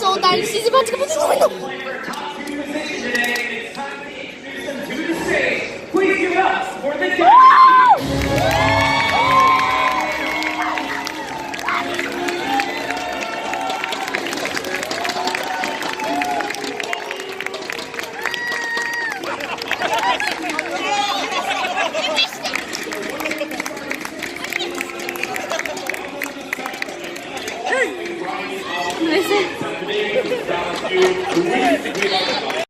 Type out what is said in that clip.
so darling. Sizi başka bir şey yok. Please give it up for the Neyse.